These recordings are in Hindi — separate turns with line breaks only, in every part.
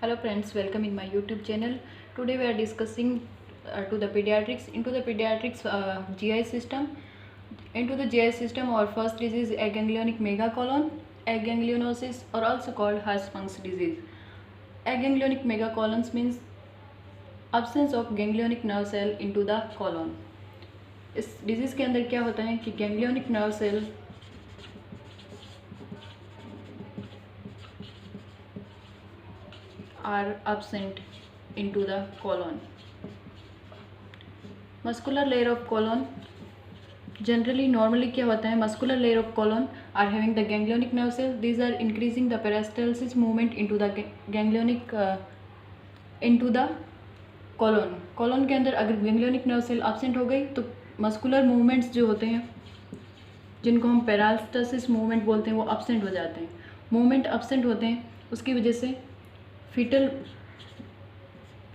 Hello friends, welcome in my YouTube channel. Today we are discussing to the pediatrics GI system. Into the GI system, our first disease is aganglionic megacolon, aganglionosis, or also called Hirschsprung's disease. Aganglionic megacolons means absence of ganglionic nerve cell into the colon. इस डिजीज़ के अंदर क्या होता है कि ganglionic nerve cell are absent into the colon. Muscular layer of colon normally क्या होता है, muscular layer of colon are having the ganglionic nerve cells. These are increasing the peristalsis movement into the ganglionic into the colon. colon के अंदर अगर ganglionic nerve cell absent हो गई तो muscular movements जो होते हैं जिनको हम पेरास्टसिस मूवमेंट बोलते हैं वो absent हो जाते हैं. मूवमेंट absent होते हैं, उसकी वजह से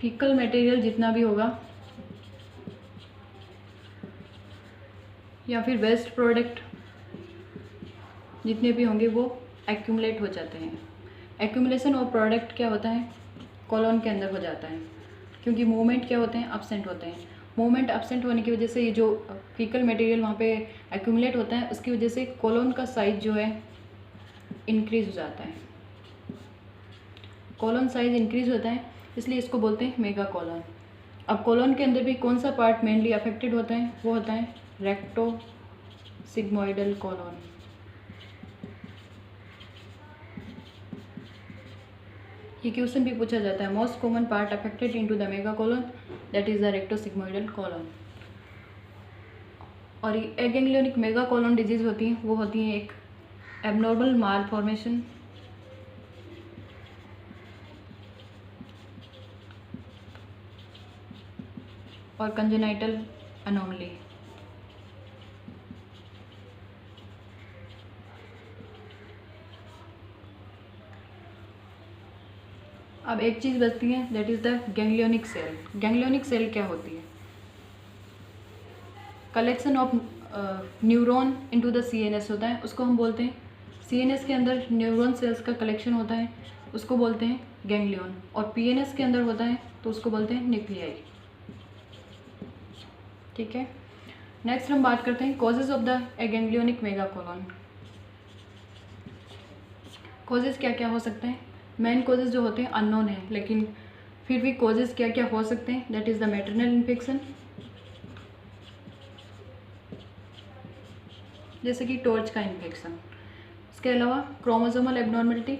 फीकल मटेरियल जितना भी होगा या फिर वेस्ट प्रोडक्ट जितने भी होंगे वो एक्यूमुलेट हो जाते हैं. एक्यूमुलेशन और प्रोडक्ट क्या होता है, कॉलोन के अंदर हो जाता है, क्योंकि मूवमेंट क्या होते हैं, अब्सेंट होते हैं. मूवमेंट अब्सेंट होने की वजह से ये जो फीकल मटेरियल वहाँ पे एक्यूमुलेट होता है, उसकी वजह से कॉलोन का साइज जो है इंक्रीज हो जाता है. कॉलोन साइज इंक्रीज होता है, इसलिए इसको बोलते हैं मेगा कॉलोन. अब कॉलोन के अंदर भी कौन सा पार्ट मेनली अफेक्टेड होता है, वो होता है रेक्टो सिग्मोइडल कॉलोन. ये क्वेश्चन भी पूछा जाता है. Most common part affected into the mega colon, that is the recto sigmoidal colon. और ये एगैंग्लियोनिक मेगा कॉलोन डिजीज होती हैं, वो होती हैं एक एबनॉर्मल माल फॉर्मेशन और कंजेनाइटल अनोमली. अब एक चीज़ बचती है, that is the ganglionic cell. Ganglionic cell क्या होती है, collection of neuron into the CNS होता है, उसको हम बोलते हैं. CNS के अंदर न्यूरॉन सेल्स का कलेक्शन होता है, उसको बोलते हैं गैंग्लियन. और PNS के अंदर होता है तो उसको बोलते हैं न्यूक्लियाई. ठीक है. नेक्स्ट हम बात करते हैं causes of the aganglionic megacolon. Causes क्या क्या हो सकते हैं. मेन कॉजेज जो होते हैं अननोन है, लेकिन फिर भी कॉजेज क्या क्या हो सकते हैं, that is the maternal infection, जैसे कि टॉर्च का इन्फेक्शन. इसके अलावा chromosomal abnormality,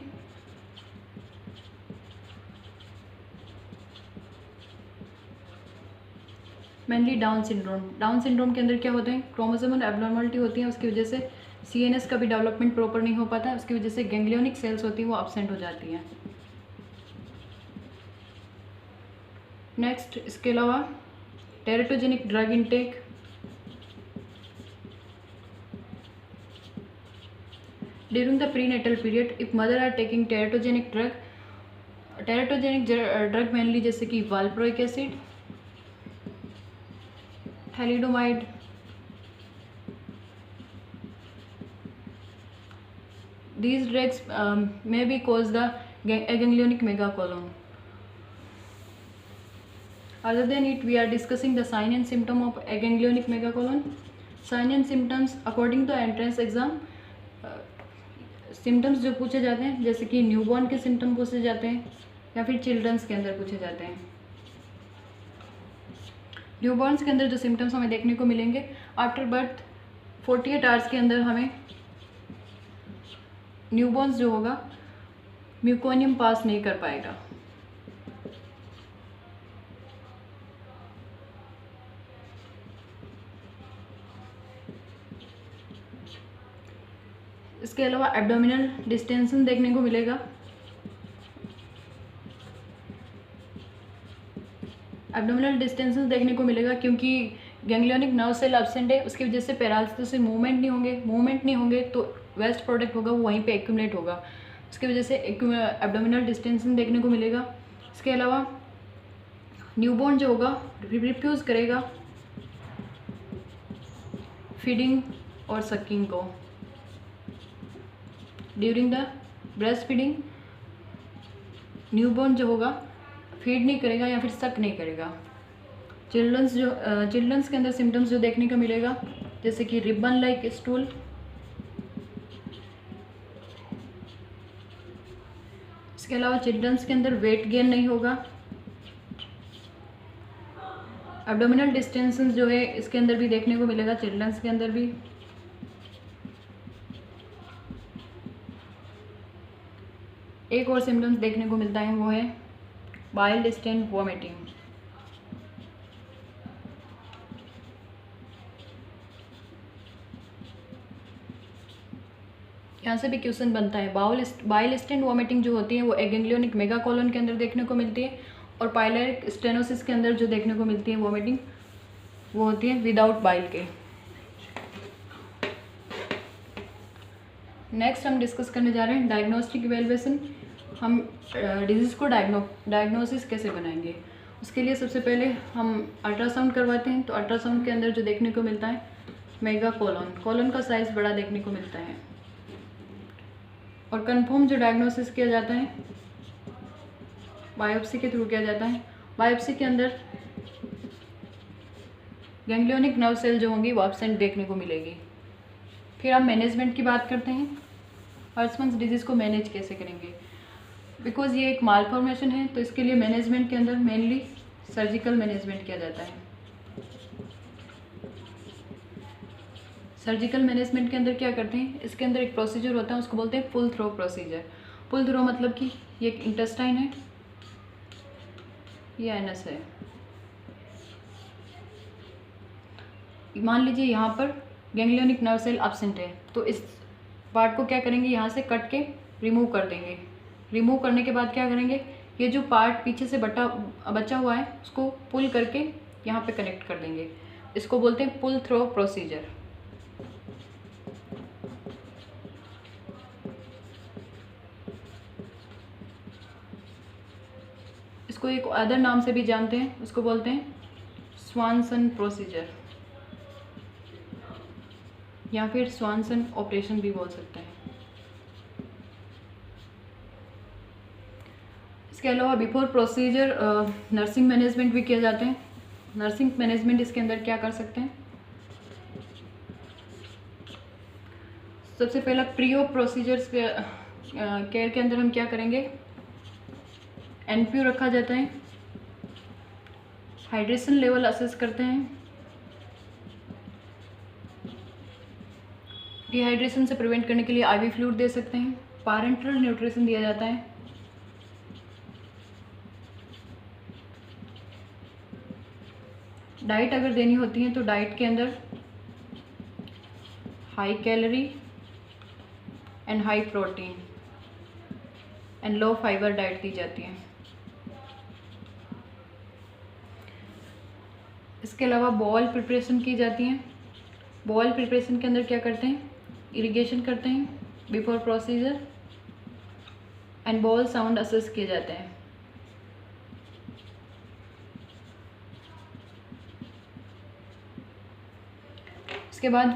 mainly down syndrome. Down syndrome के अंदर क्या होते हैं, क्रोमोसोमल एबनॉर्मलिटी होती है, उसकी वजह से CNS का भी डेवलपमेंट प्रॉपर नहीं हो पाता है, उसकी वजह से गैंग्लियोनिक सेल्स होती हैं वो एब्सेंट हो जाती हैं. नेक्स्ट इसके अलावा teratogenic drug intake, during the prenatal period if mother are taking teratogenic drug mainly जैसे कि valproic acid, thalidomide, these drugs may be cause the aganglionic megacolon. Other than it, we are discussing the sign and symptom of aganglionic megacolon. Sign and symptoms according to entrance exam, symptoms जो पूछे जाते हैं, जैसे कि न्यूबॉर्न के सिम्टम पूछे जाते हैं या फिर चिल्ड्रंस के अंदर पूछे जाते हैं. न्यूबॉर्न्स के अंदर जो सिम्टम्स हमें देखने को मिलेंगे, आफ्टर बर्थ 48 आवर्स के अंदर हमें न्यूबॉर्न्स जो होगा म्यूकोनियम पास नहीं कर पाएगा. इसके अलावा एब्डोमिनल डिस्टेंशन देखने को मिलेगा. एब्डोमिनल डिस्टेंशन देखने को मिलेगा क्योंकि गैंग्लियोनिक नर्व सेल एब्सेंट है, उसकी वजह से पेरालिसिस से मूवमेंट नहीं होंगे तो वेस्ट प्रोडक्ट होगा वो वहीं पे एक्यूमुलेट होगा, उसकी वजह से एब्डोमिनल डिस्टेंशन देखने को मिलेगा. इसके अलावा न्यूबॉर्न जो होगा रिफ्यूज़ करेगा फीडिंग और सकिंग को. During the breast feeding newborn जो होगा फीड नहीं करेगा या फिर सक नहीं करेगा। चिल्ड्रंस के अंदर सिम्टम्स जो देखने को मिलेगा जैसे कि रिबन लाइक स्टूल, इसके अलावा चिल्ड्रंस के अंदर वेट गेन नहीं होगा। एब्डोमिनल डिस्टेंशन जो है इसके अंदर भी देखने को मिलेगा, चिल्ड्रंस के अंदर भी। एक और सिम्टम्स देखने को मिलता है वो है बाइल स्टेन वॉमिटिंग। यहाँ से भी क्वेश्चन बनता है, बाइल स्टेन वॉमिटिंग जो होती है वो एगेंग्लियोनिक मेगाकोलन के अंदर देखने को मिलती है, और पाइलेरिक स्टेनोसिस के अंदर जो देखने को मिलती है वॉमिटिंग वो होती है विदाउट बाइल के। नेक्स्ट हम डिस्कस करने जा रहे हैं डायग्नोस्टिक इवैल्यूएशन। हम डिजीज़ को डायग्नोसिस कैसे बनाएंगे, उसके लिए सबसे पहले हम अल्ट्रासाउंड करवाते हैं। तो अल्ट्रासाउंड के अंदर जो देखने को मिलता है मेगा कॉलन का साइज़ बड़ा देखने को मिलता है। और कंफर्म जो डायग्नोसिस किया जाता है बायोप्सी के थ्रू किया जाता है। बायोप्सी के अंदर गैंग्लियोनिक नर्व सेल जो होंगी वो एब्सेंट देखने को मिलेगी। फिर हम मैनेजमेंट की बात करते हैं। हर्ट्समन्स डिजीज़ को मैनेज कैसे करेंगे, बिकॉज ये एक मालफॉर्मेशन है तो इसके लिए मैनेजमेंट के अंदर मेनली सर्जिकल मैनेजमेंट किया जाता है। सर्जिकल मैनेजमेंट के अंदर क्या करते हैं, इसके अंदर एक प्रोसीजर होता है उसको बोलते हैं पुल थ्रो प्रोसीजर। पुल थ्रो मतलब कि ये एक इंटेस्टाइन है, ये एनस है। मान लीजिए यहाँ पर गैंग्लियोनिक नर्व सेल एब्सेंट है तो इस पार्ट को क्या करेंगे, यहाँ से कट के रिमूव कर देंगे। रिमूव करने के बाद क्या करेंगे, ये जो पार्ट पीछे से बचा हुआ है उसको पुल करके यहाँ पे कनेक्ट कर देंगे। इसको बोलते हैं पुल थ्रो प्रोसीजर। इसको एक अदर नाम से भी जानते हैं, उसको बोलते हैं स्वानसन प्रोसीजर या फिर स्वानसन ऑपरेशन भी बोल सकते हैं। इसके अलावा बिफोर प्रोसीजर नर्सिंग मैनेजमेंट भी किया जाते हैं। नर्सिंग मैनेजमेंट इसके अंदर क्या कर सकते हैं, सबसे पहला प्री ऑप प्रोसीजर्स केयर के अंदर हम क्या करेंगे, एनपीयू रखा जाता है, हाइड्रेशन लेवल असेस करते हैं, डिहाइड्रेशन से प्रिवेंट करने के लिए आईवी फ्लूइड दे सकते हैं, पैरेंटल न्यूट्रिशन दिया जाता है, डाइट अगर देनी होती है तो डाइट के अंदर high calorie and high protein and low fibre diet दी जाती है। इसके अलावा बॉल प्रिपरेशन की जाती है। बॉल प्रिपरेशन के अंदर क्या करते हैं, इरिगेशन करते हैं before procedure and ball sound assess किए जाते हैं। इसके बाद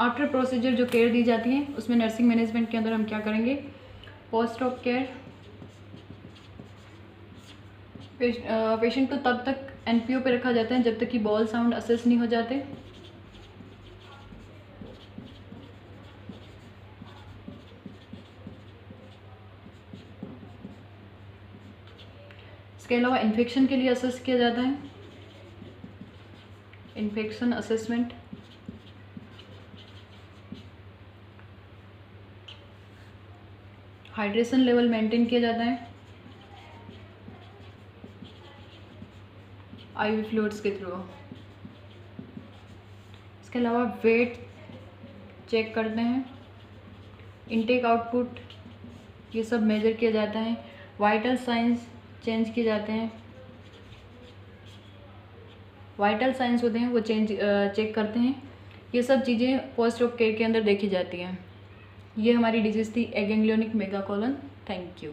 आफ्टर प्रोसीजर जो केयर दी जाती है उसमें नर्सिंग मैनेजमेंट के अंदर हम क्या करेंगे, पोस्ट ऑप केयर, पेशेंट को तब तक एनपीओ पे रखा जाता है जब तक कि बॉल साउंड असेस नहीं हो जाते। इसके अलावा इन्फेक्शन के लिए असेस किया जाता है, infection assessment. Hydration level maintain किया जाता है आईवी फ्लूइड्स के थ्रू। इसके अलावा वेट चेक करते हैं, इनटेक आउटपुट ये सब मेजर किया जाता है, वाइटल साइंस चेंज किए जाते हैं। वाइटल साइंस होते हैं वो चेक करते हैं। ये सब चीज़ें पोस्ट ऑप केयर के अंदर देखी जाती हैं। ये हमारी डिजीज़ थी एगेंग्लियोनिक मेगाकोलन। Thank you.